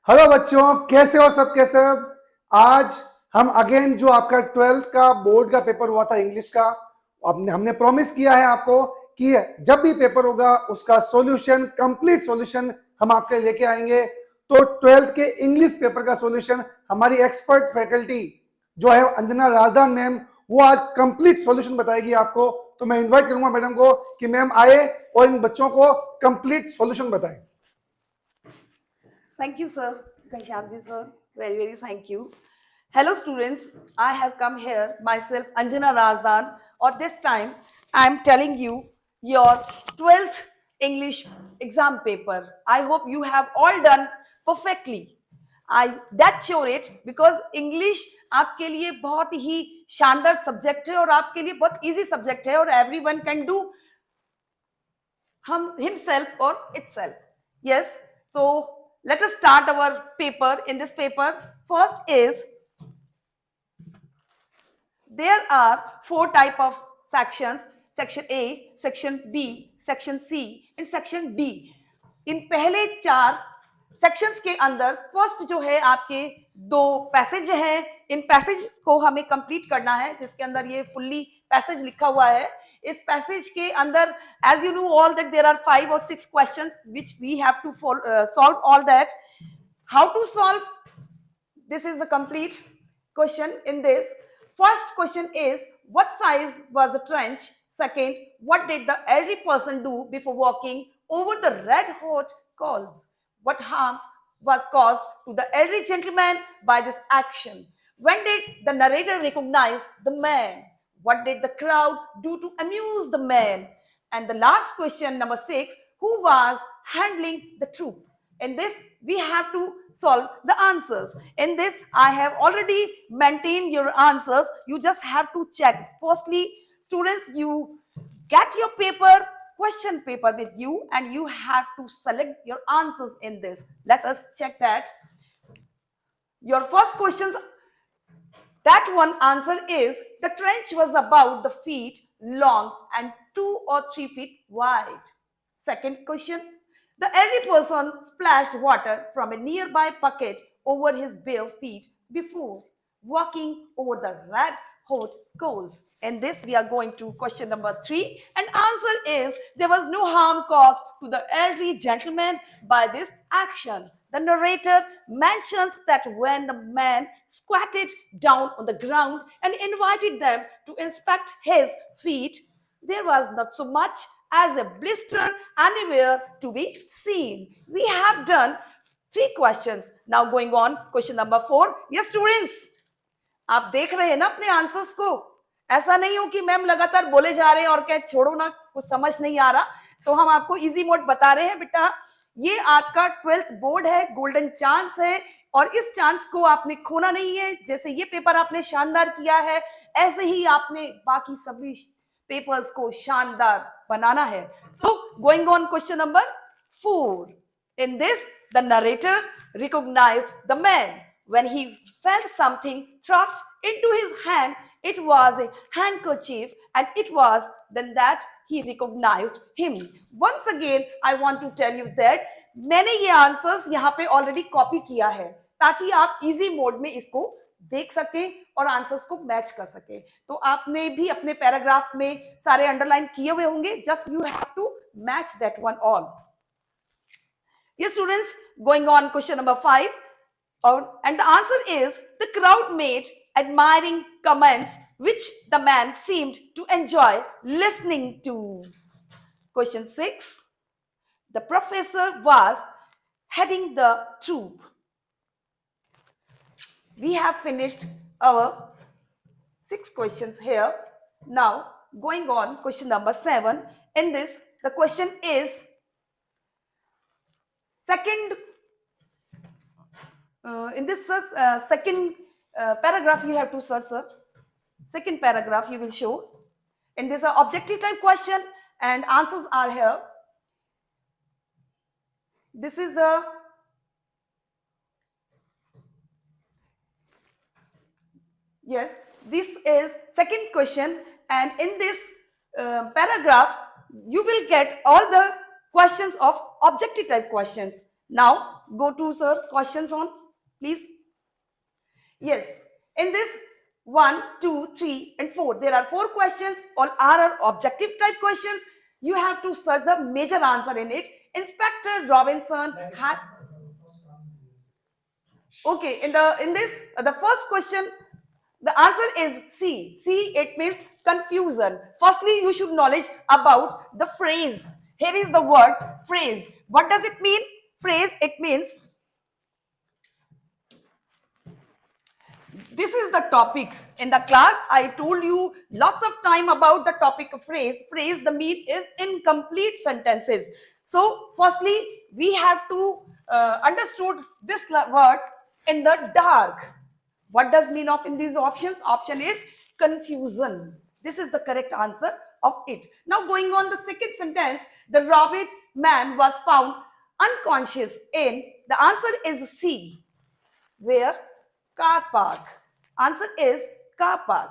Hello बच्चों, कैसे हो सब के सब। आज हम अगेन जो आपका 12th का बोर्ड का पेपर हुआ था इंग्लिश का, हमने प्रॉमिस किया है आपको कि जब भी पेपर होगा उसका सॉल्यूशन, कंप्लीट सॉल्यूशन हम आपके लेके आएंगे। तो 12th के इंग्लिश पेपर का सॉल्यूशन हमारी एक्सपर्ट फैकल्टी जो है अंजना राजदान मैम, वो आज कंप्लीट सॉल्यूशन बताएगी आपको। तो मैं इन्वाइट करूंगा मैडम को कि मैम आए और इन बच्चों को कंप्लीट सॉल्यूशन बताएं। Thank you, sir. Ghanshyamji, sir. Very, very thank you. Hello, students. I have come here myself, Anjana Razdan. Or this time, I am telling you your 12th English exam paper. I hope you have all done perfectly. I that sure it because English आपके लिए बहुत ही शानदार subject है और आपके लिए बहुत easy subject है और everyone can do himself or itself. Yes, so let us start our paper. In this paper, first is there are 4 type of sections: section A, section B, section C and section D. इन पहले 4 sections के अंदर first जो है आपके 2 passage हैं। इन passage को हमें complete करना है, जिसके अंदर ये फुल्ली पैसेज लिखा हुआ है। इस पैसेज के अंदर as you know all that there are 5 or 6 questions which we have to solve all that. How to solve this is the complete question in this. First question is, what size was the trench? Second, what did the elderly person do before walking over the red hot coals? What harms was caused to the elderly gentleman by this action? When did the narrator recognize the man? What did the crowd do to amuse the man? And the last question, number 6, who was handling the troop? In this, we have to solve the answers. In this, I have already maintained your answers. You just have to check. Firstly, students, you get your paper, question paper with you, and you have to select your answers in this. Let us check that. Your first questions, that one answer is the trench was about the feet long and 2 or 3 feet wide. Second question, the elderly person splashed water from a nearby bucket over his bare feet before walking over the red hot coals. In this, we are going to question number 3. And answer is there was no harm caused to the elderly gentleman by this action. The narrator mentions that when the man squatted down on the ground and invited them to inspect his feet, there was not so much as a blister anywhere to be seen. We have done 3 questions. Now going on, question number 4. Yes, students, आप देख रहे हैं ना अपने answers को? ऐसा नहीं हो कि मैम लगातार बोले जा रहे हैं और कह छोड़ो ना, कुछ समझ नहीं आ रहा। तो हम आपको इजी मोड बता रहे हैं बेटा, ये आपका 12th बोर्ड है, गोल्डन चांस है और इस चांस को आपने खोना नहीं है। जैसे ये पेपर आपने शानदार किया है, ऐसे ही आपने बाकी सभी पेपर्स को शानदार बनाना है। So going on question number 4. In this, the narrator recognized the man when he felt something thrust into his hand. It was a handkerchief, and it was then that he recognized him. Once again, I want to tell you that मैंने ये answers यहाँ पे already copy किया है ताकि आप easy mode में इसको देख सके और आंसर्स को मैच कर सके। तो आपने भी अपने पैराग्राफ में सारे अंडरलाइन किए हुए होंगे, just you have to match that one all. Yes, students, going on question number 5. And the answer is the crowd made admiring comments which the man seemed to enjoy listening to. Question 6. The professor was heading the troop. We have finished our 6 questions here. Now, going on question number 7. In this, the question is second, in this second paragraph you have to search, sir. Second paragraph you will show. In this objective type question and answers are here. This is the yes, this is second question, and in this paragraph you will get all the questions of objective type questions. Now go to sir, questions on, please. Yes, in this 1, 2, 3, and 4, there are 4 questions. All are objective type questions. You have to search the major answer in it. Inspector Robinson had. Okay, in this the first question, the answer is C. C, it means confusion. Firstly, you should knowledge about the phrase. Here is the word phrase. What does it mean? Phrase, it means this is the topic in the class. I told you lots of time about the topic of phrase. Phrase, the mean is incomplete sentences. So firstly, we have to understood this word in the dark. What does mean of in these options? Option is confusion. This is the correct answer of it. Now going on the second sentence, the robbed man was found unconscious in, the answer is C. Where? Car park. Answer is car park.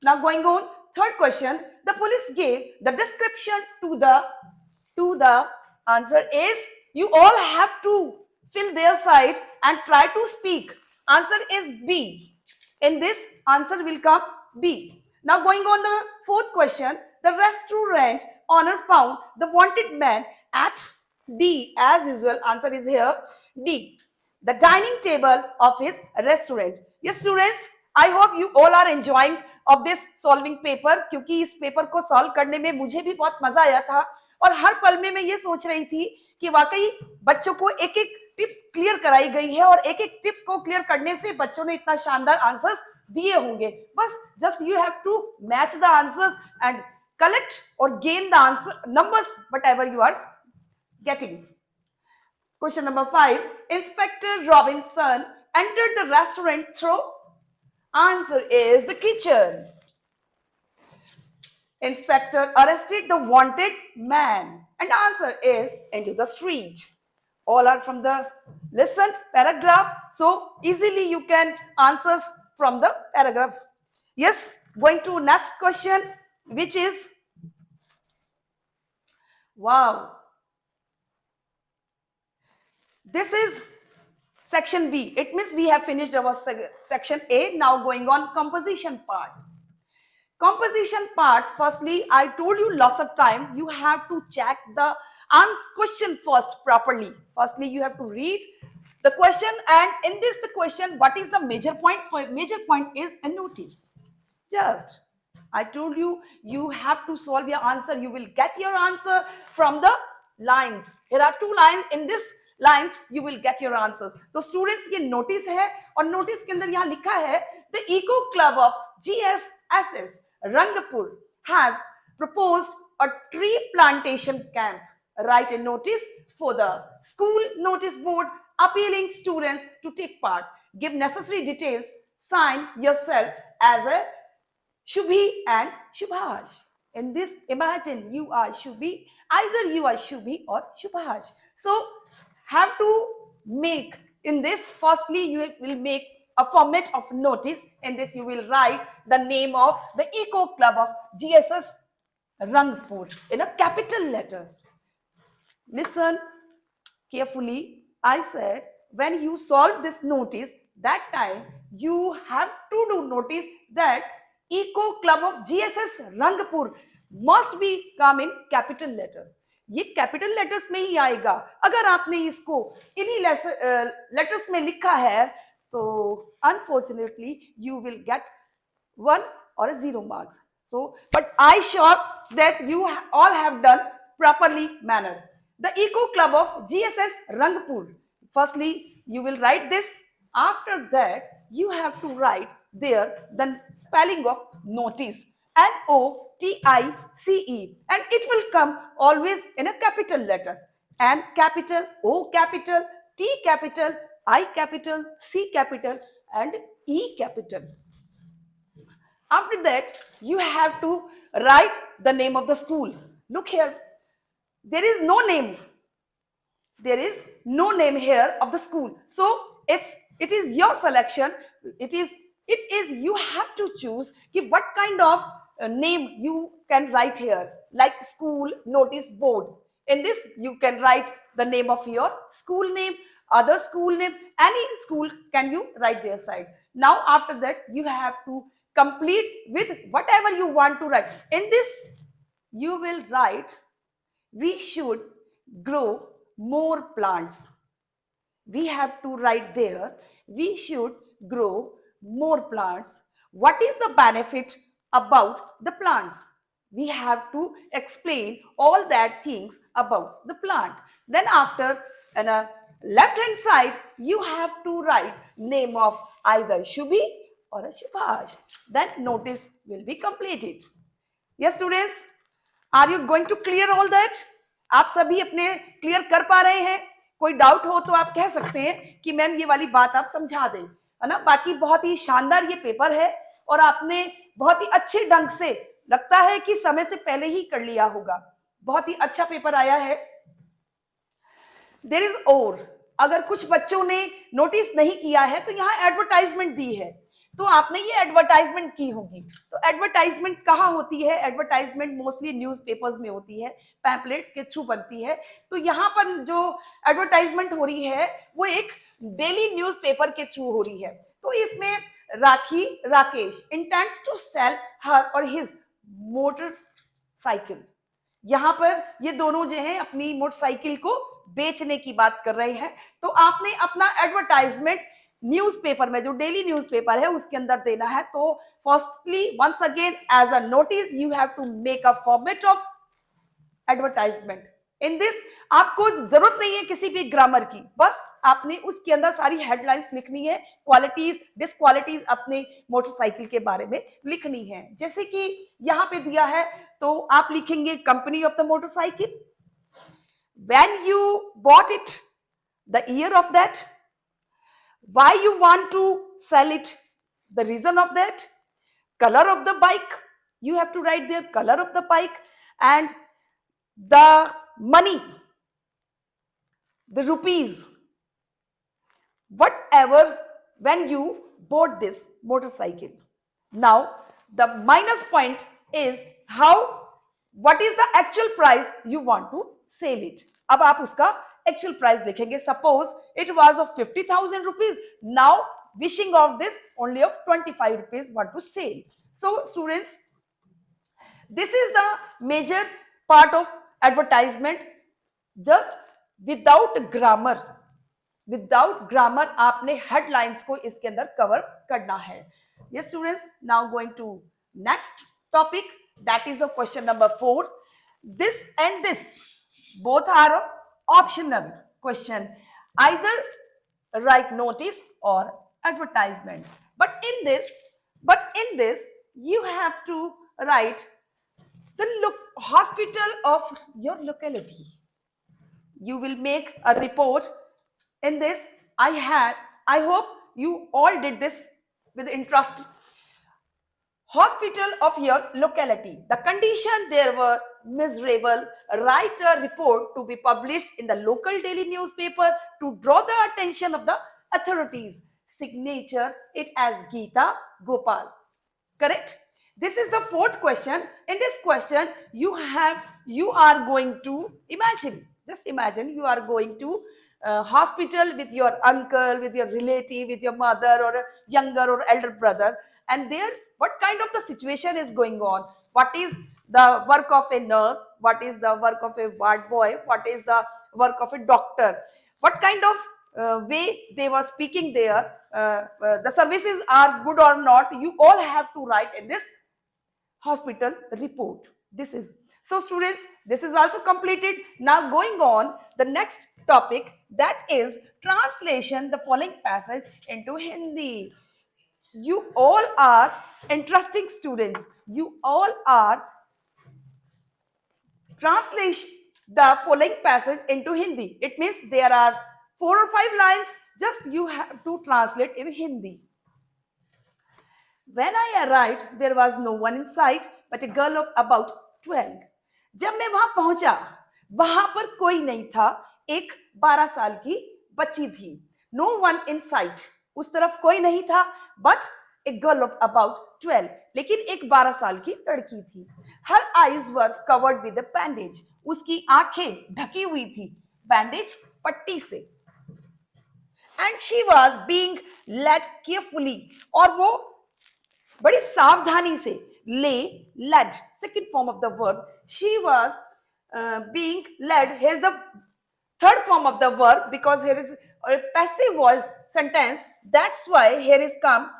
Now going on, third question, the police gave the description to the answer is, you all have to fill their side and try to speak. Answer is B. In this, answer will come B. Now going on the fourth question, the restaurant owner found the wanted man at D. As usual, answer is here D. The dining table of his restaurant. Yes, students, I hope you all are enjoying of this solving paper, क्योंकि इस paper को solve करने में मुझे भी बहुत मजा आया था और हर पल में मैं ये सोच रही थी कि वाकई बच्चों को एक एक टिप्स क्लियर कराई गई है और एक एक टिप्स को क्लियर करने से बच्चों ने इतना शानदार आंसर्स दिए होंगे. बस just you have to match the answers and collect और gain the answer numbers whatever you are getting. Question number 5. Inspector Robinson entered the restaurant through. Answer is the kitchen. Inspector arrested the wanted man. And answer is into the street. All are from the lesson paragraph. So easily you can answers from the paragraph. Yes, going to next question, which is, wow. This is section B. It means we have finished our section A. Now going on composition part. Composition part, firstly, I told you lots of time, you have to check the question first properly. Firstly, you have to read the question, and in this the question, what is the major point? Major point is a notice. Just, I told you, you have to solve your answer. You will get your answer from the lines. There are 2 lines. In this lines you will get your answers. तो students ये notice है और notice के अंदर यहाँ लिखा है the Eco Club of GSSS Rangpur has proposed a tree plantation camp. Write a notice for the school notice board appealing students to take part. Give necessary details. Sign yourself as a Shubhi and Shubhash. In this, imagine you are Shubhi, either you are Shubhi or Shubhash. So have to make in this, firstly you will make a format of notice. In this you will write the name of the Eco Club of GSS Rangpur in a capital letters. Listen carefully. I said when you solve this notice, that time you have to do notice that Eco Club of GSS Rangpur must be come in capital letters. ये capital letters में ही आएगा. अगर आपने इसको इन्हीं letters में लिखा है तो unfortunately you will get 1 or 0 marks. So, but I sure that you all have done properly manner. The Eco Club of GSS Rangpur. Firstly, you will write this. After that, you have to write there the spelling of notice. NOTICE, and it will come always in a capital letters. N capital, O capital, T capital, I capital, C capital, and E capital. After that, you have to write the name of the school. Look here, there is no name. There is no name here of the school. So it is your selection. It is you have to choose what kind of name you can write here, like school notice board. In this, you can write the name of your school name, other school name, any school can you write their side. Now after that, you have to complete with whatever you want to write. In this, you will write, we should grow more plants. We have to write there, we should grow more plants. What is the benefit about the plants? We have to explain all that things about the plant. Then after, on a left hand side, you have to write name of either Shubhi or a Subhash. Then notice will be completed. Yes students, are you going to clear all that? आप सभी अपने clear कर पा रहे हैं? कोई doubt हो तो आप कह सकते हैं कि मैम ये वाली बात आप समझा दें, है ना? बाकी बहुत ही शानदार ये पेपर है और आपने बहुत ही अच्छे ढंग से, लगता है कि समय से पहले ही कर लिया होगा। बहुत ही अच्छा पेपर आया है। देयर इज और, अगर कुछ बच्चों ने नोटिस नहीं किया है तो यहाँ एडवर्टाइजमेंट दी है, तो आपने ये एडवर्टाइजमेंट की होगी। तो एडवर्टाइजमेंट कहाँ होती है? एडवर्टाइजमेंट मोस्टली न्यूज़पेपर्स में होती है, पैम्पलेट्स के थ्रू बनती है। तो यहाँ पर जो एडवर्टाइजमेंट हो रही है वो एक डेली न्यूज़पेपर के थ्रू हो रही है। तो इसमें राखी राकेश इंटेंड्स टू सेल हर और हिज मोटरसाइकिल। यहाँ पर ये दोनों जो हैं अपनी मोटरसाइकिल को बेचने की बात कर रहे हैं। तो आपने अपना एडवर्टाइजमेंट न्यूज़पेपर में, जो डेली न्यूज़पेपर है उसके अंदर देना है। तो firstly once again as a notice you have to make a format of advertisement. In this आपको जरूरत नहीं है किसी भी ग्रामर की, बस आपने उसके अंदर सारी हेडलाइंस लिखनी है, क्वालिटीज डिसक्वालिटीज अपने मोटरसाइकिल के बारे में लिखनी है। जैसे कि यहाँ पे दिया है तो आप लिखेंगे company of the motorcycle, when you bought it, the year of that, why you want to sell it, the reason of that, color of the bike, you have to write there color of the bike, and the money, the rupees, whatever when you bought this motorcycle. Now the minus point is how, what is the actual price you want to sell it. अब आप उसका actual price लिखेंगे। Suppose it was of 50,000 rupees, now wishing of this only of 25 rupees want to sell. So students, this is the major part of advertisement. Just without grammar आपने headlines को इसके अंदर cover करना है। Yes students, now going to next topic, that is a question number 4। This and this both are optional question, either write notice or advertisement, but in this you have to write the hospital of your locality. You will make a report in this. I hope you all did this with interest. Hospital of your locality, the condition there were miserable. Write a report to be published in the local daily newspaper to draw the attention of the authorities. Signature it as Geeta Gopal. Correct? This is the fourth question. In this question you are going to imagine, just imagine you are going to hospital with your uncle, with your relative, with your mother or a younger or elder brother, and there what kind of the situation is going on, what is the work of a nurse, what is the work of a ward boy, what is the work of a doctor, what kind of way they were speaking there, the services are good or not, you all have to write in this hospital report. This is, so students, this is also completed. Now going on the next topic, that is translation the following passage into Hindi. You all are interesting students, you all are translate the following passage into Hindi. It means there are 4 or 5 lines, just you have to translate in Hindi. When I arrived, there was no one in sight but a girl of about 12. जब मैं वहां पहुंचा वहां पर कोई नहीं था, एक 12 साल की बच्ची थी। No one in sight, उस तरफ कोई नहीं था, but a girl of about 12, लेकिन एक 12 साल की लड़की थी. Her eyes were covered with a bandage. उसकी आंखें ढकी हुई थी बैंडेज पट्टी से. And she was being led carefully. और वो बड़ी सावधानी से led, second form of the verb. She was being led. Here's the third form of the verb because here is a passive voice sentence. That's why here is come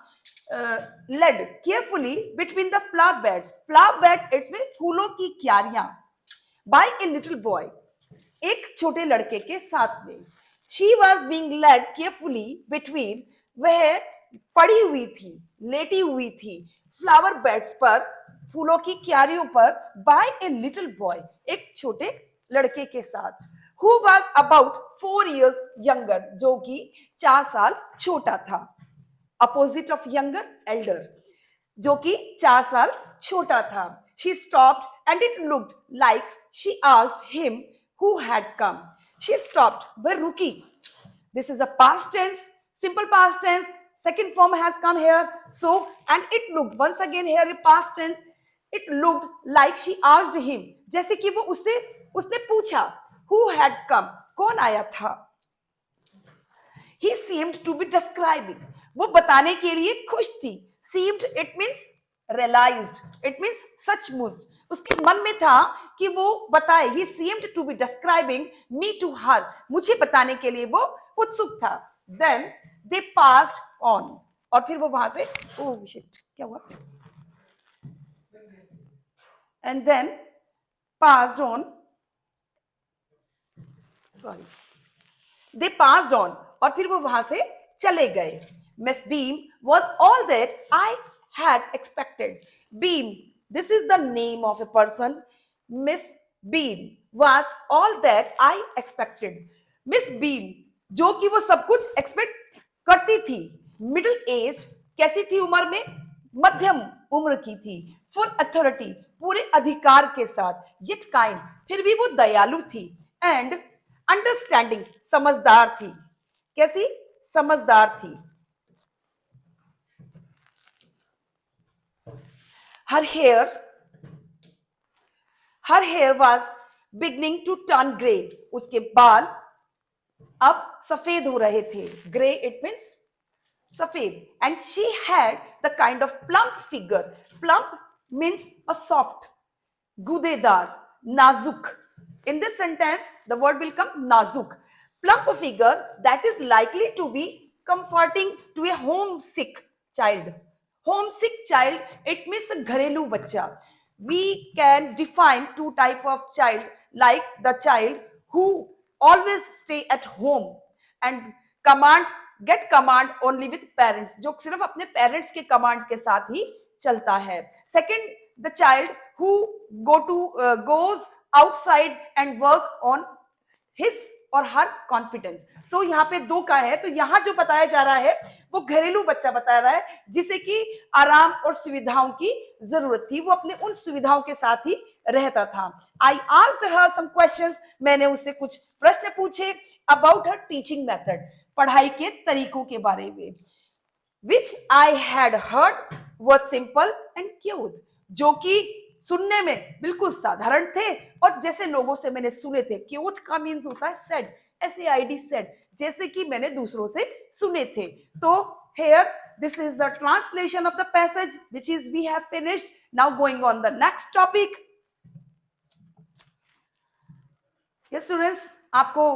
led carefully between the flower beds. Flower bed, it's mean फूलों की क्यारियां. By a little boy, एक छोटे लड़के के साथ में. She was being led carefully between, वह पड़ी हुई थी, लेटी हुई थी फ्लावर बेड्स पर, फूलों की क्यारियों पर, by a little boy, एक छोटे लड़के के साथ, who was about 4 years younger, जो कि 4 साल छोटा था. Opposite of younger, elder, जो कि 4 साल छोटा था. She stopped and it looked like she asked him who had come. She stopped, वह रुकी. This is a past tense, simple past tense. Second form has come here. So, and it looked, once again here in past tense, it looked like she asked him. जैसे कि वो उसने पूछा, who had come, कौन आया था. He seemed to be describing, वो बताने के लिए खुश थी. Seemed, it means realized, it means सचमुच. उसके मन में था कि वो बताए. He seemed to be describing me to her, मुझे बताने के लिए वो उत्सुक था. Then they passed on, और फिर वो वहां से, oh shit, क्या हुआ? And then passed on, sorry, they passed on, और फिर वो वहां से चले गए. Miss Beam was all that I had expected. Beam, this is the name of a person. Miss Beam was all that I expected. Miss Beam, जो कि वो सब कुछ एक्सपेक्ट करती थी. मिडिल एज, कैसी थी उम्र में? मध्यम उम्र की थी. फुल अथॉरिटी, पूरे अधिकार के साथ. Yet kind, फिर भी वो दयालु थी. एंड अंडरस्टैंडिंग, समझदार थी. कैसी? समझदार थी. Her hair was beginning to turn gray. उसके बाल अब सफेद हो रहे थे. Gray, it means सफेद. And she had the kind of plump figure. Plump means a soft, गूदेदार, नाजुक. In this sentence, the word will come nazuk. Plump figure that is likely to be comforting to a homesick child. Homesick child, it means a घरेलू बच्चा. We can define two type of child, like the child who always stay at home and get command only with parents, जो सिर्फ अपने parents के command के साथ ही चलता है. Second, the child who goes outside and work on his और हर confidence. सो यहाँ पे दो का है. तो यहाँ जो बताया जा रहा है वो घरेलू बच्चा बताया रहा है जिसे कि आराम और सुविधाओं की जरूरत थी. वो अपने उन सुविधाओं के साथ ही रहता था. I asked her some questions, मैंने उससे कुछ प्रश्न पूछे अबाउट हर टीचिंग मेथड, पढ़ाई के तरीकों के बारे में. Which I had heard was simple and cute, जो कि सुनने में बिल्कुल साधारण थे और जैसे लोगों से मैंने सुने थे. क्यूट का मीन्स होता है सेड, SAID सेड, जैसे कि मैंने दूसरों से सुने थे. तो here this is the translation of the passage which is we have finished. Now going on the next topic. Yes students, आपको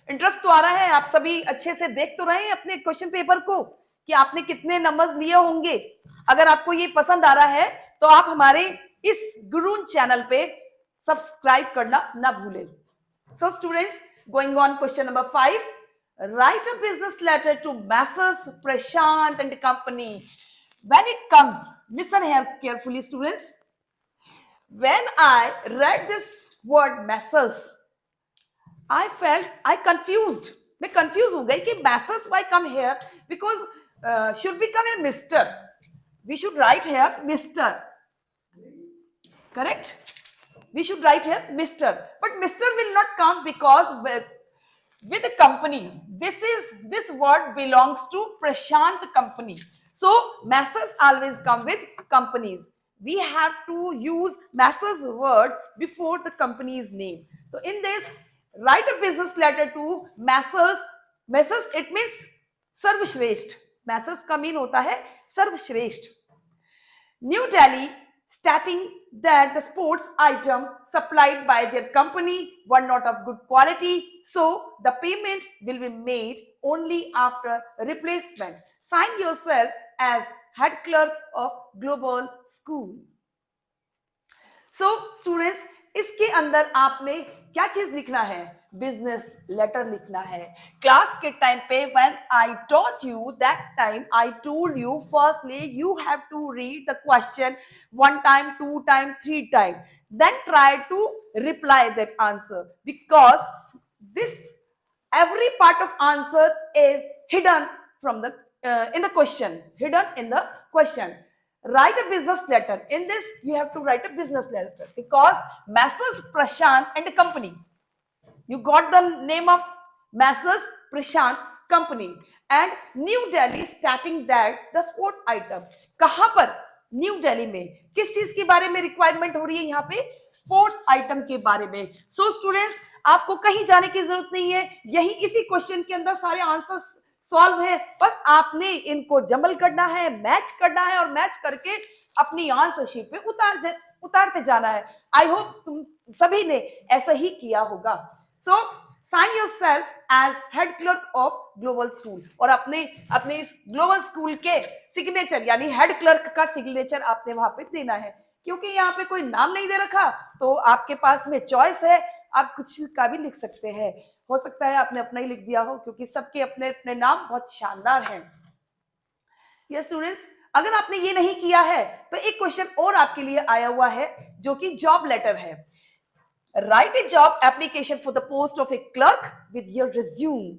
इंटरेस्ट तो आ रहा है? आप सभी अच्छे से देख तो रहे हैं अपने क्वेश्चन पेपर को कि आपने कितने नंबर्स लिए होंगे? अगर आपको ये पसंद आ रहा है तो आप हमारे इस गुरुन चैनल पे सब्सक्राइब करना ना भूलें. So students, going on question number 5. Write a business letter to Messrs. Prashant and Company. When it comes, listen here carefully students. When I read this word Messrs, I felt confused. मैं confused हो गई कि Messrs why come here? Because should we come here Mr. We should write here Mr. Correct? We should write here Mr. But Mr. will not come because with the company. This word belongs to Prashant Company. So masses always come with companies. We have to use masses word before the company's name. So in this, write a business letter to masses. Masses, it means सर्वश्रेष्ठ. masses का mean होता है सर्वश्रेष्ठ. New Delhi, stating that the sports item supplied by their company were not of good quality, so the payment will be made only after replacement. Sign yourself as head clerk of Global School. So students, इसके अंदर आपने क्या चीज लिखना है? Business letter लिखना है. Class के टाइम पे when I taught you that time, I told you firstly you have to read the question 1 time, 2 time, 3 time, then try to reply that answer, because this every part of answer is hidden from the in the question, hidden in the question. Write a business letter. In this, you have to write a business letter because Messrs. Prashant and Company. You got the name of Messrs. Prashant Company and New Delhi stating that the sports item. कहां पर? New Delhi में. किस चीज के बारे में requirement हो रही है यहाँ पे? स्पोर्ट्स आइटम के बारे में. सो स्टूडेंट्स, आपको कहीं जाने की जरूरत नहीं है. यही इसी क्वेश्चन के अंदर सारे आंसर्स सॉल्व है. बस आपने इनको जमल करना है, मैच करना है और मैच करके अपनी आंसर शीट पे उतारते जाना है. आई होप तुम सभी ने ऐसा ही किया होगा. So sign yourself as head clerk of global school और अपने इस ग्लोबल स्कूल के सिग्नेचर यानी हेड क्लर्क का सिग्नेचर आपने वहां पे देना है. क्योंकि यहाँ पे कोई नाम नहीं दे रखा तो आपके पास में चॉइस है, आप कुछ का भी लिख सकते हैं. हो सकता है आपने अपना ही लिख दिया हो क्योंकि सबके अपने अपने नाम बहुत शानदार हैं. ये स्टूडेंट्स, अगर आपने ये नहीं किया है तो एक क्वेश्चन और आपके लिए आया हुआ है जो कि जॉब लेटर है. Right A job application for the post of A clerk with your resume.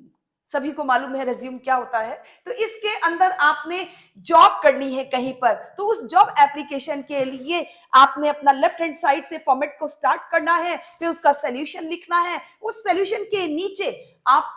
सभी को मालूम है रिज्यूम क्या होता है. तो इसके अंदर आपने जॉब करनी है कहीं पर, तो उस जॉब एप्लीकेशन के लिए आपने अपना लेफ्ट हैंड साइड से फॉर्मेट को स्टार्ट करना है, फिर उसका सोल्यूशन लिखना है. उस सोल्यूशन के नीचे आप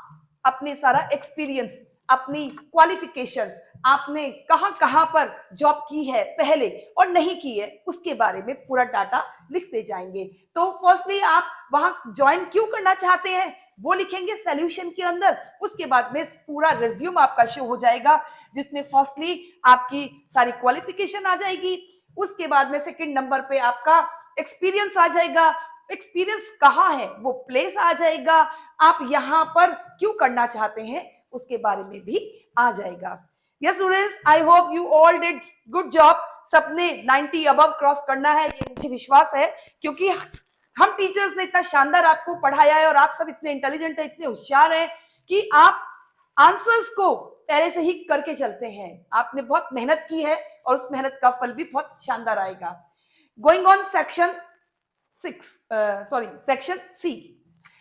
अपने सारा एक्सपीरियंस, अपनी क्वालिफिकेशंस, आपने कहां पर जॉब की है पहले और नहीं की है उसके बारे में पूरा डाटा लिखते जाएंगे. तो फर्स्टली आप वहां ज्वाइन क्यों करना चाहते हैं वो लिखेंगे सॉल्यूशन के अंदर. उसके बाद में पूरा रिज्यूम आपका शो हो जाएगा जिसमें फर्स्टली आपकी सारी क्वालिफिकेशन आ जाएगी. उसके बाद में सेकंड नंबर पे आपका एक्सपीरियंस आ जाएगा. एक्सपीरियंस कहाँ है वो प्लेस आ जाएगा. आप यहाँ पर क्यों करना चाहते हैं उसके बारे में भी आ जाएगा. Yes students, I hope you all did good job. सबने 90 अबव क्रॉस करना है ये मुझे विश्वास है क्योंकि हम टीचर्स ने इतना शानदार आपको पढ़ाया है और आप सब इतने इंटेलिजेंट है, इतने होशियार हैं कि आप आंसर्स को पहले से ही करके चलते हैं. आपने बहुत मेहनत की है और उस मेहनत का फल भी बहुत शानदार आएगा. Going on section C.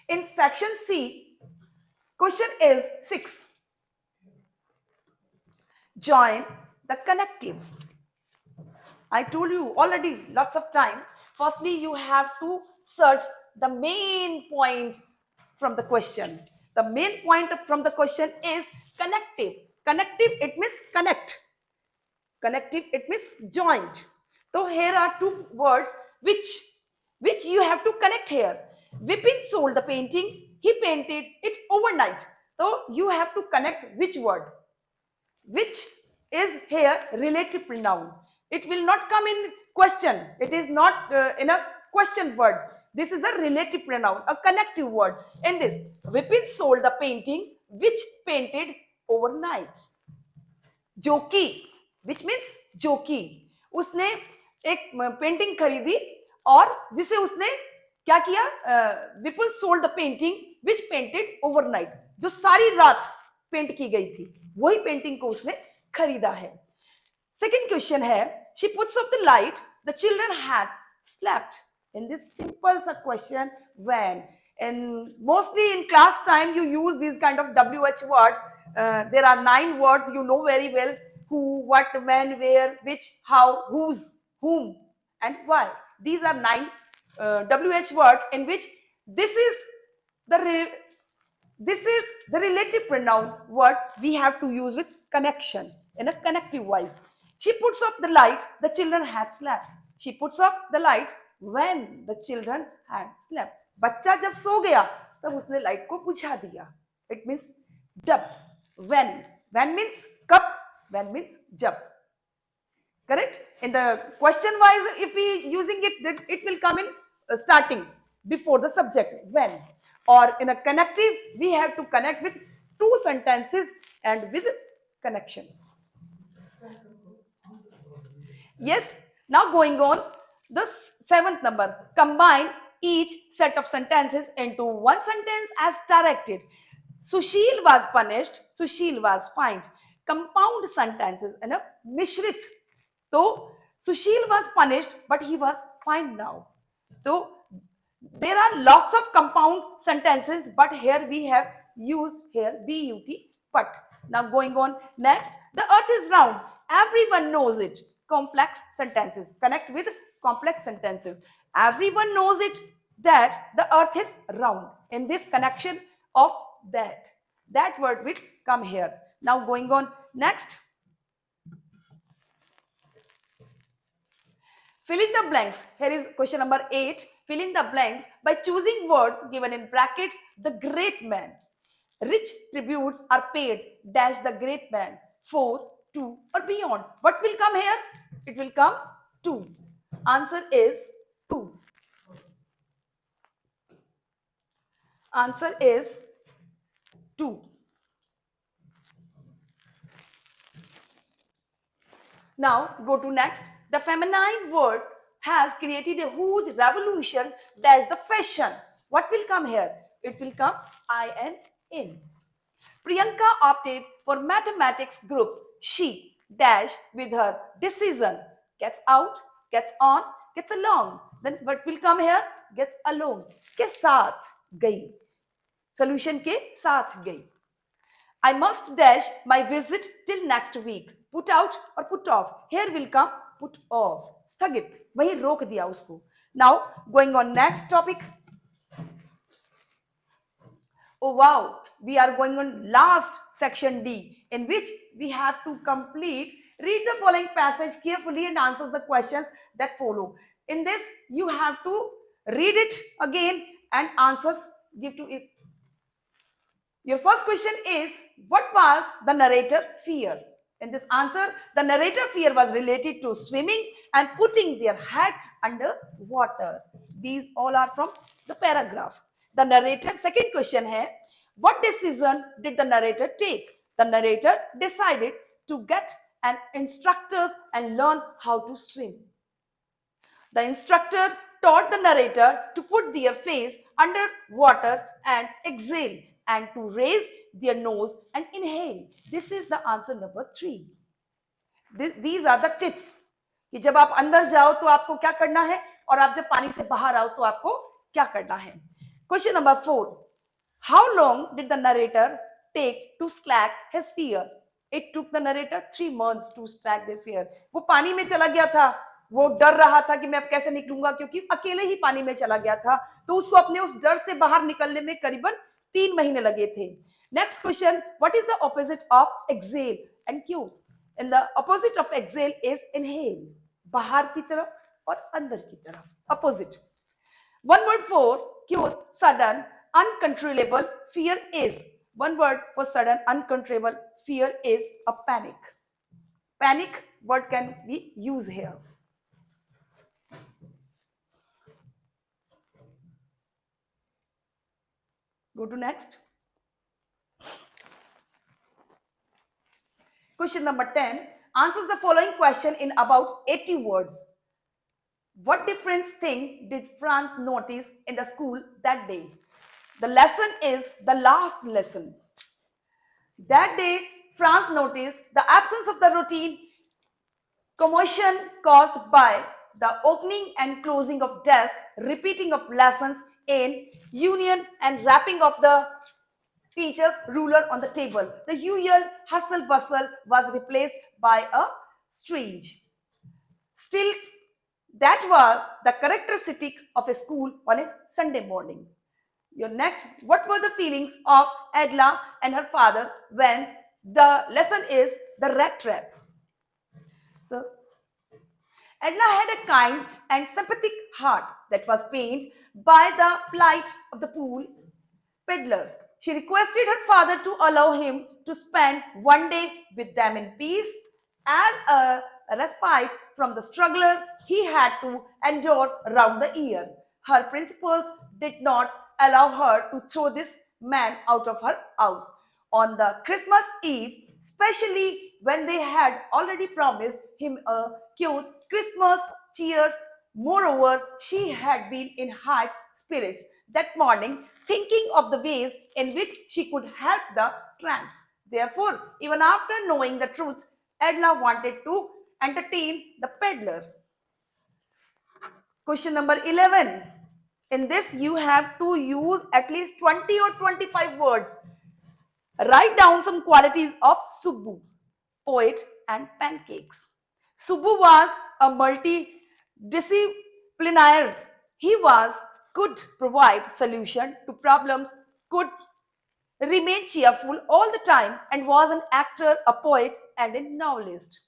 In section C, question is 6. Join the connectives. I told you already lots of time. Firstly, you have to search the main point from the question. The main point from the question is connective. Connective, it means connect. Connective, it means joint. So here are two words which you have to connect here. Vipin sold the painting. He painted it overnight. So you have to connect which word? Which is here relative pronoun. It will not come in question. It is not in a question word. This is a relative pronoun, a connective word. In this, Vipin sold the painting which painted overnight. जोकी, which means जोकी. उसने एक painting खरीदी और जिसे उसने क्या किया? Vipul sold the painting which painted overnight. जो सारी रात पेंट की गई थी वही पेंटिंग को उसने खरीदा है. सेकेंड क्वेश्चन है she puts off the light, the children had slept. In this simple question, when and mostly in class time you use these kind of WH words. There are 9 words you know very well: who, what, when, where, which, how, whose, whom, and why. These are 9 WH words in which this is the relative pronoun word we have to use with connection, in a connective wise. She puts off the light, the children had slept. She puts off the lights when the children had slept. बच्चा जब सो गया तब उसने light को बुझा दिया. It means जब. When. When means कब. When means जब. Correct? In the question wise, if we using it, then it will come in starting before the subject. When. Or in a connective, we have to connect with two sentences and with connection. Yes. Now going on, the seventh number. Combine each set of sentences into one sentence as directed. Sushil was punished. Sushil was fined. Compound sentences in a mishrit. So Sushil was punished, but he was fined now. So there are lots of compound sentences, but here we have used here B-U-T, but. Now going on, next, the earth is round. Everyone knows it. Complex sentences. Connect with complex sentences. Everyone knows it that the earth is round. In this connection of that word will come here. Now going on, next. Fill in the blanks. Here is question number 8. Fill in the blanks by choosing words given in brackets. The great man. Rich tributes are paid dash the great man for, to, or beyond. What will come here? It will come to. Answer is to. Answer is to. Now go to next. The feminine word has created a huge revolution dash the fashion. What will come here? It will come I and in. Priyanka opted for mathematics groups. She dash with her decision. Gets out, gets on, gets along. Then what will come here? Gets along. के साथ गई. Solution के साथ गई. I must dash my visit till next week. Put out or put off. Here will come put off. स्थगित. वही रोक दिया उसको. Now going on next topic. Oh wow, we are going on last section D, in which we have to complete, read the following passage carefully and answer the questions that follow. In this, you have to read it again and answers give to it. Your first question is, what was the narrator fear? In this answer, the narrator fear was related to swimming and putting their head under water. These all are from the paragraph. The narrator, second question hai, what decision did the narrator take? The narrator decided to get an instructor and learn how to swim. The instructor taught the narrator to put their face under water and exhale, and to raise their nose and inhale. This is the answer number 3. These are the tips. कि जब आप अंदर जाओ तो आपको क्या करना है और आप जब पानी से बाहर आओ तो आपको क्या करना है. Question number 4. How long did the narrator take to slake his fear? It took the narrator 3 months to slake their fear. वो पानी में चला गया था, वो डर रहा था कि मैं अब कैसे निकलूंगा, क्योंकि अकेले ही पानी में चला गया था, तो उसको अपने उस डर से बाहर निकलने में करीबन 3 महीने लगे थे. Next question, what is the opposite of exhale and cue? And the opposite of exhale is inhale. बाहर की तरफ और अंदर की तरफ. Opposite. One word for cure, sudden, uncontrollable fear is. One word for sudden, uncontrollable fear is a panic. Panic word can be used here. Go to next. Question number 10 answers the following question in about 80 words. What different thing did Franz notice in the school that day? The lesson is the last lesson. That day, Franz noticed the absence of the routine commotion caused by the opening and closing of desks, repeating of lessons in union, and wrapping of the teacher's ruler on the table. The usual hustle bustle was replaced by a strange. Still, that was the characteristic of a school on a Sunday morning. Your next, what were the feelings of Adela and her father when The lesson is the rat trap. So, Edna had a kind and sympathetic heart that was pained by the plight of the poor peddler. She requested her father to allow him to spend one day with them in peace as a respite from the struggler he had to endure round the year. Her principles did not allow her to throw this man out of her house on the Christmas Eve, especially when they had already promised him a cute Christmas cheer. Moreover, she had been in high spirits that morning, thinking of the ways in which she could help the tramps. Therefore, even after knowing the truth, Edna wanted to entertain the peddler. Question number 11. In this, you have to use at least 20 or 25 words. Write down some qualities of Subbu, poet and pancakes. Subbu was a multidisciplinary. He could provide solution to problems, could remain cheerful all the time, and was an actor, a poet, and a novelist.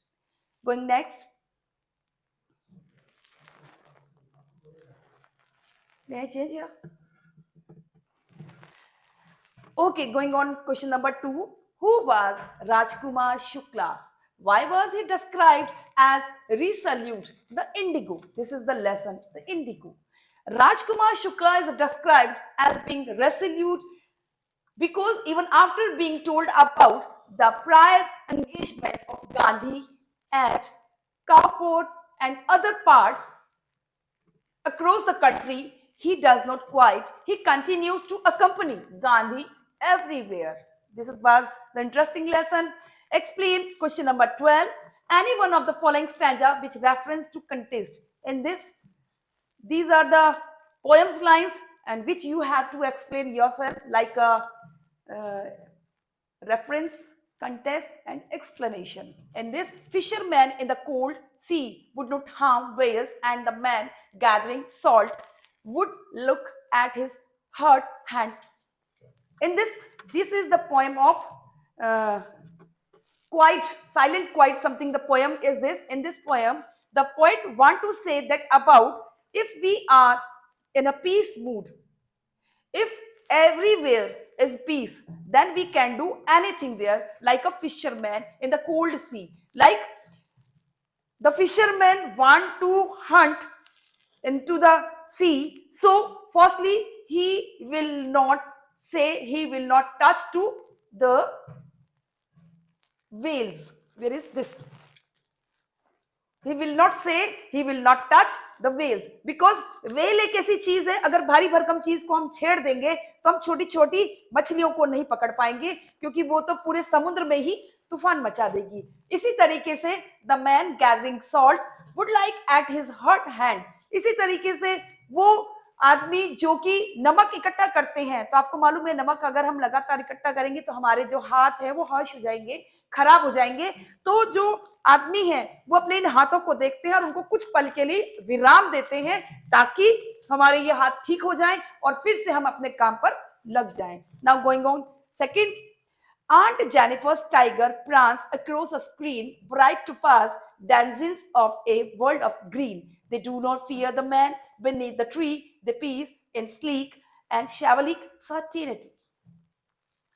Going next. May I change here? Okay, going on question number 2. Who was Rajkumar Shukla? Why was he described as resolute, the indigo? This is the lesson, the indigo. Rajkumar Shukla is described as being resolute because even after being told about the prior engagement of Gandhi at Cowport and other parts across the country, he does not quit. He continues to accompany Gandhi everywhere. This was the interesting lesson. Explain question number 12. Any one of the following stanza which reference to contest. In this, these are the poems lines and which you have to explain yourself like a reference, contest and explanation. In this, fishermen in the cold sea would not harm whales, and the man gathering salt would look at his hurt hands. In this is the poem of quiet, silent quiet something. The poem is this. In this poem, the poet want to say that about if we are in a peace mood, if everywhere is peace, then we can do anything there, like a fisherman in the cold sea. Like the fishermen want to hunt into the sea. So firstly, he will not touch to the whales. Where is this? He will not say, he will not touch the whales, because whale एक ऐसी चीज है, अगर भारी भरकम चीज को हम छेड़ देंगे तो हम छोटी छोटी मछलियों को नहीं पकड़ पाएंगे, क्योंकि वो तो पूरे समुद्र में ही तूफान मचा देगी. इसी तरीके से the man gathering salt would like at his hurt hand. इसी तरीके से वो आदमी जो कि नमक इकट्ठा करते हैं, तो आपको मालूम है नमक अगर हम लगातार इकट्ठा करेंगे तो हमारे जो हाथ है वो हर्ष हो जाएंगे, खराब हो जाएंगे. तो जो आदमी है वो अपने इन हाथों को देखते हैं और उनको कुछ पल के लिए विराम देते हैं ताकि हमारे ये हाथ ठीक हो जाएं और फिर से हम अपने काम पर लग जाएं. Now going on second. Aunt Jennifer's tiger prance across a screen, bright to pass, denizens of a world of green. They do not fear the man beneath the tree. They peace in sleek and chivalric certainty.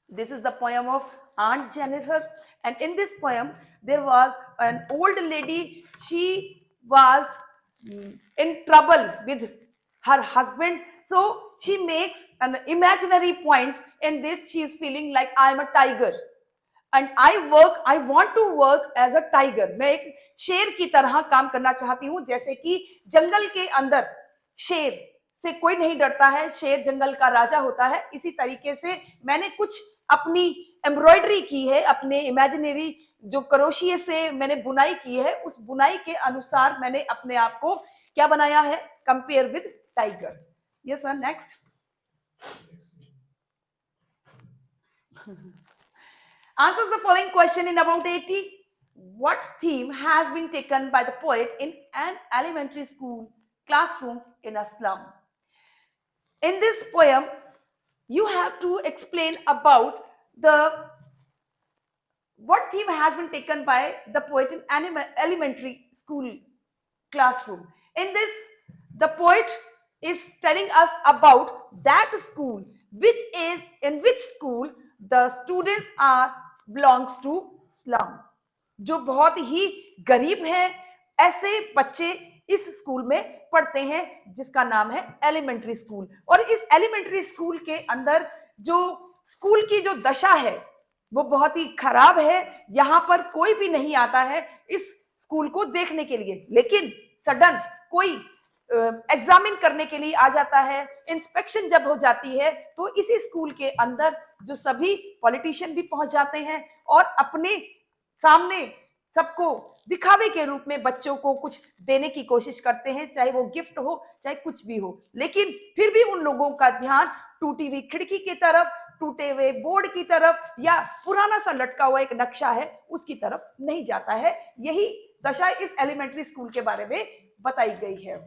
This is the poem of Aunt Jennifer. And in this poem, there was an old lady. She was in trouble with her husband. So she makes an imaginary points. In this, she is feeling like I am a tiger. And I want to work as a tiger. मैं एक शेर की तरह काम करना चाहती हूँ. जैसे कि जंगल के अंदर शेर से कोई नहीं डरता है, शेर जंगल का राजा होता है. इसी तरीके से मैंने कुछ अपनी एम्ब्रॉयडरी की है, अपने इमेजिनरी जो करोशिये से मैंने बुनाई की है, उस बुनाई के अनुसार मैंने अपने आप को क्या बनाया है, compare with tiger. Yes sir, next. Answers the following question in about 80. What theme has been taken by the poet in an elementary school classroom in a slum? In this poem, you have to explain about the what theme has been taken by the poet in elementary school classroom? In this, the poet is telling us about that school, in which school the students are belongs to slum. जो बहुत ही गरीब हैं, ऐसे बच्चे इस school में पढ़ते हैं जिसका नाम है एलिमेंट्री स्कूल। और इस एलिमेंट्री स्कूल के अंदर जो स्कूल की जो दशा है वो बहुत ही खराब है। यहां पर कोई भी नहीं आता है इस स्कूल को देखने के लिए, लेकिन सडन कोई एग्जामिन करने के लिए आ जाता है। इंस्पेक्शन जब हो जाती है तो इसी स्कूल के अंदर जो सभी पॉलिटिशियन भी पहुंच जाते हैं और अपने सामने सबको दिखावे के रूप में बच्चों को कुछ देने की कोशिश करते हैं, चाहे वो गिफ्ट हो चाहे कुछ भी हो। लेकिन फिर भी उन लोगों का ध्यान टूटी हुई खिड़की की तरफ, टूटे हुए बोर्ड की तरफ या पुराना सा लटका हुआ एक नक्शा है उसकी तरफ नहीं जाता है। यही दशा इस एलिमेंट्री स्कूल के बारे में बताई गई है।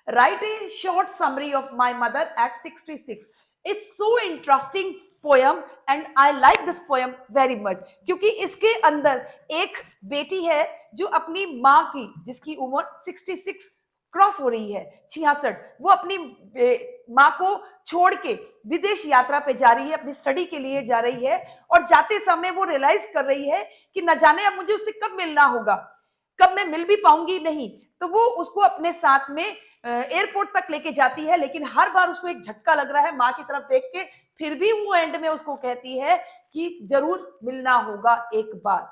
Right A short summary of my mother eight 66। It's so interesting poem and I like this poem very much, क्योंकि इसके अंदर एक बेटी है जो अपनी माँ की, जिसकी उम्र 66 क्रॉस हो रही है, 66, वो अपनी माँ को छोड़ के विदेश यात्रा पे जा रही है, अपनी स्टडी के लिए जा रही है। और जाते समय वो रियलाइज कर रही है कि न जाने अब मुझे उससे कब मिलना होगा, कब मैं मिल भी पाऊंगी नहीं। तो वो उसको अपने साथ में एयरपोर्ट तक लेके जाती है, लेकिन हर बार उसको एक झटका लग रहा है माँ की तरफ देख के। फिर भी वो एंड में उसको कहती है कि जरूर मिलना होगा एक बार।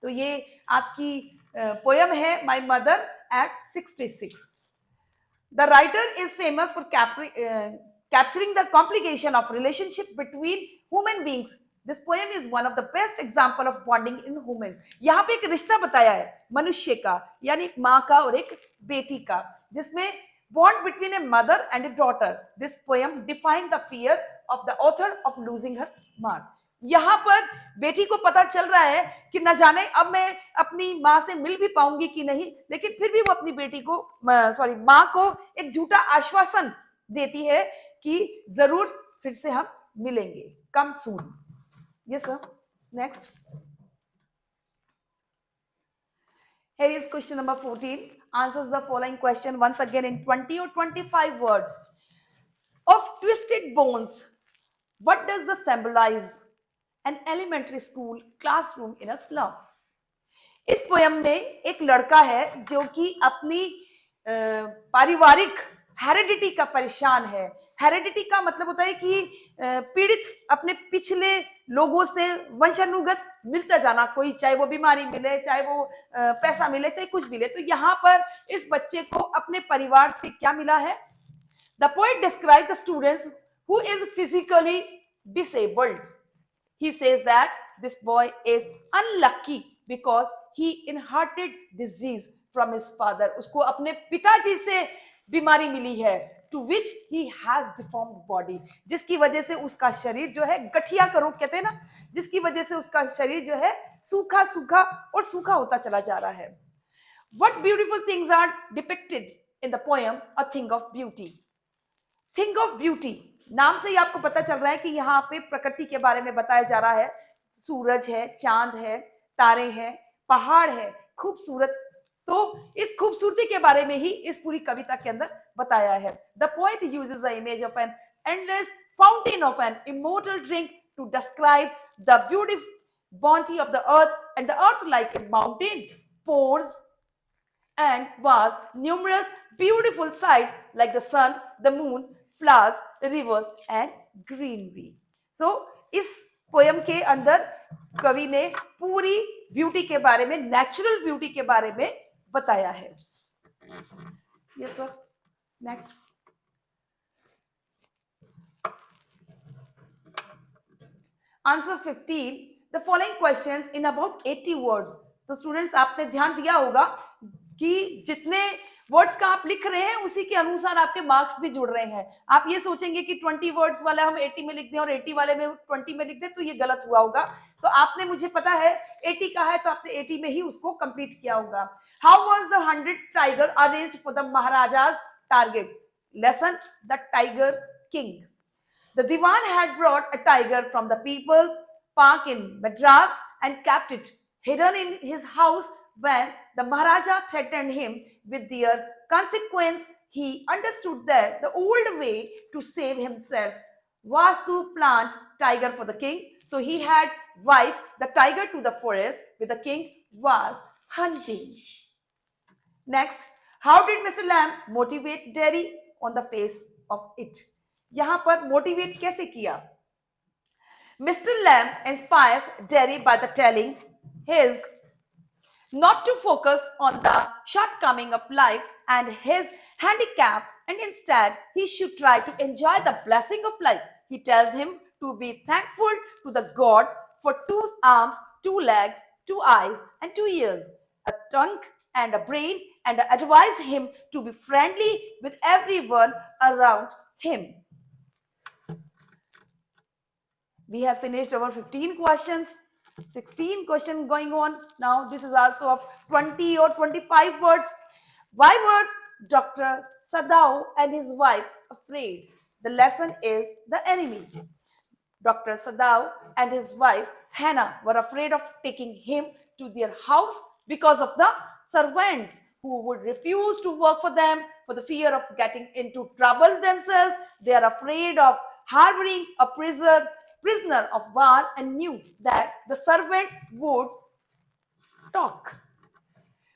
तो ये आपकी पोयम है my mother eight 66। The writer is famous for capturing the complication of relationship between human beings. This poem is one of the best example of bonding in humans. यहाँ पे एक रिश्ता बताया है मनुष्य का, यानी एक माँ का और एक बेटी का, जिसमें bond between a mother and a daughter. This poem defined the fear of the author of losing her mother. यहाँ पर बेटी को पता चल रहा है कि न जाने अब मैं अपनी माँ से मिल भी पाऊंगी कि नहीं, लेकिन फिर भी वो अपनी बेटी को माँ को एक झूठा आश्वासन देती है कि जरूर फिर से हम मिलेंगे, come soon. Yes sir, next. Here is question number 14. Answers the following question once again in 20 or 25 words. Of twisted bones, what does the symbolize? An elementary school classroom in a slum. इस poem में एक लड़का है जो कि अपनी पारिवारिक heredity का परेशान है। हेरिडिटी का मतलब होता है कि पीड़ित, अपने पिछले लोगों से वंशानुगत मिलता जाना, कोई चाहे वो बीमारी मिले, चाहे वो पैसा मिले, चाहे कुछ मिले। तो यहाँ पर इस बच्चे को अपने परिवार से क्या मिला है? The poet describes the students who is physically disabled. He says that this boy is unlucky because he inherited disease from his father. उसको अपने पिताजी से बीमारी मिली है, to which he has deformed body, जिसकी वजह से उसका शरीर जो है गठिया का रोग कहते हैं ना, जिसकी वजह से उसका शरीर जो है सूखा सूखा और सूखा होता चला जा रहा है। What beautiful things are depicted in the poem A Thing of Beauty. Thing of Beauty नाम से ही आपको पता चल रहा है कि यहाँ पे प्रकृति के बारे में बताया जा रहा है। सूरज है, चांद है, तारे हैं, पहाड़ है, खूबसूरत। तो इस खूबसूरती के बारे में ही इस पूरी कविता के अंदर बताया है। The poet uses the image of an endless fountain of an immortal drink to describe the beautiful bounty of the earth, and the earth, like a mountain, pours and was numerous beautiful sights like the sun, the moon, flowers, rivers and greenery. So इस poem के अंदर कवि ने पूरी beauty के बारे में, natural beauty के बारे में बताया है। Yes sir, next. Answer 15 the following questions in about 80 words. तो स्टूडेंट्स, आपने ध्यान दिया होगा कि जितने वर्ड्स का आप लिख रहे हैं उसी के अनुसार आपके मार्क्स भी जुड़ रहे हैं। आप ये सोचेंगे कि 20 वर्ड्स वाला हम 80 में लिख दें और 80 वाले में 20 में लिख दें, तो ये गलत हुआ होगा। तो आपने, मुझे पता है 80 का है तो आपने 80 में ही उसको कंप्लीट किया होगा। How was the 100 tiger arranged for the Maharaja's target? Lesson the tiger king. The Diwan had brought a tiger from the People's Park in Madras and kept it hidden in his house. When the Maharaja threatened him with their consequence, he understood that the old way to save himself was to plant tiger for the king. So he had wife the tiger to the forest where the king was hunting. Next, how did Mr. Lamb motivate Derry on the face of it? यहां पर motivate कैसे किया? Mr. Lamb inspires Derry by the telling his not to focus on the shortcoming of life and his handicap, and instead he should try to enjoy the blessing of life. He tells him to be thankful to the God for 2 arms, 2 legs, 2 eyes, and 2 ears, a tongue and a brain, and advise him to be friendly with everyone around him. We have finished our 15 questions. 16 questions going on. Now this is also of 20 or 25 words. Why were Dr. Sadao and his wife afraid? The lesson is the enemy. Dr. Sadao and his wife Hannah were afraid of taking him to their house because of the servants who would refuse to work for them for the fear of getting into trouble themselves. They are afraid of harboring a prisoner of war and knew that the servant would talk.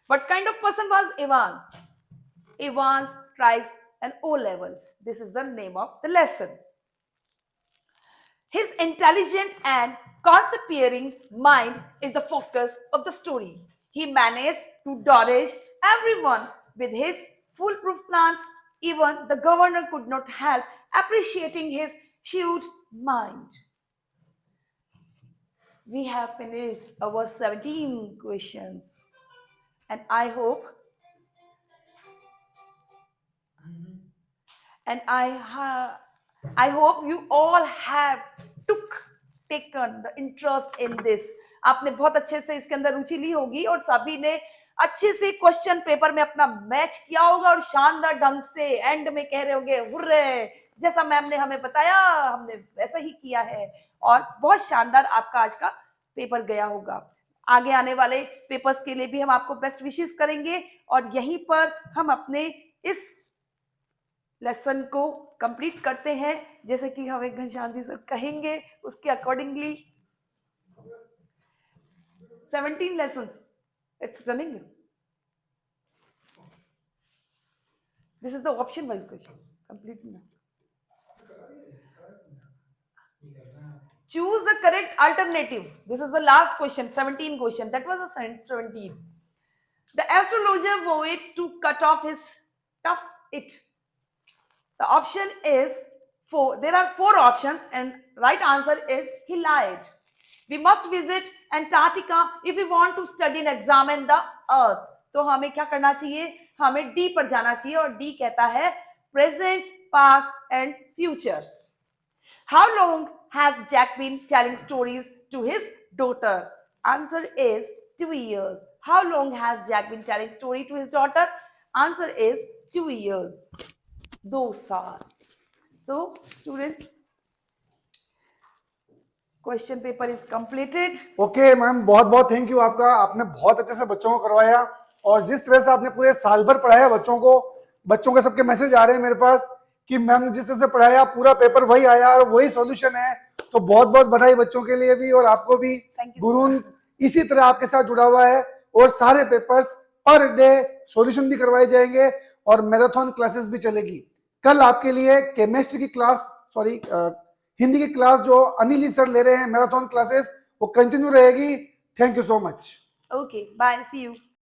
What kind of person was Evans? Evans tries an O level. This is the name of the lesson. His intelligent and conspiring mind is the focus of the story. He managed to dodge everyone with his foolproof plans. Even the governor could not help appreciating his shrewd mind. We have finished our 17 questions, and I hope you all have taken the interest in this. आपने बहुत अच्छे से इसके अंदर रुचि ली होगी और सभी ने अच्छे से क्वेश्चन पेपर में अपना मैच किया होगा और शानदार ढंग से एंड में कह रहे होंगे हुर्रे, जैसा मैम ने हमें बताया हमने वैसा ही किया है और बहुत शानदार आपका आज का पेपर गया होगा. आगे आने वाले पेपर्स के लिए भी हम आपको बेस्ट विशेस करेंगे और यहीं पर हम अपने इस लेसन को कंप्लीट करते हैं जैसे कि हमें घनश्याम जी सर कहेंगे उसके accordingly. 17 lessons. It's running. This is the option wise question. Complete now. Choose the correct alternative. This is the last question, 17 question. That was the 17. The astrologer vowed to cut off his tough it. The option is 4. There are 4 options and right answer is he lied. We must visit Antarctica if we want to study and examine the earth. तो हमें क्या करना चाहिए? हमें D पर जाना चाहिए और D कहता है present, past and future. How long has Jack been telling stories to his daughter? Answer is 2 years. How long has Jack been telling story to his daughter? Answer is 2 years. 2 साल. So students, question paper is completed. Okay ma'am, बहुत बहुत thank you आपका. आपने बहुत अच्छे से बच्चों को करवाया और जिस तरह से आपने पूरे साल भर पढ़ाया बच्चों के सबके मैसेज आ रहे हैं मेरे पास कि मैम ने जिस तरह से पढ़ाया पूरा पेपर वही आया और वही सॉल्यूशन है. तो बहुत बहुत बधाई बच्चों के लिए भी और आपको भी. गुरुन इसी तरह आपके साथ जुड़ा हुआ है और सारे पेपर्स पर डे सॉल्यूशन भी करवाए जाएंगे और मैराथन क्लासेस भी चलेगी. कल आपके लिए केमिस्ट्री की क्लास, हिंदी की क्लास जो अनिल जी सर ले रहे हैं मैराथन क्लासेस, वो कंटिन्यू रहेगी. Thank you so much. Okay, bye, see you.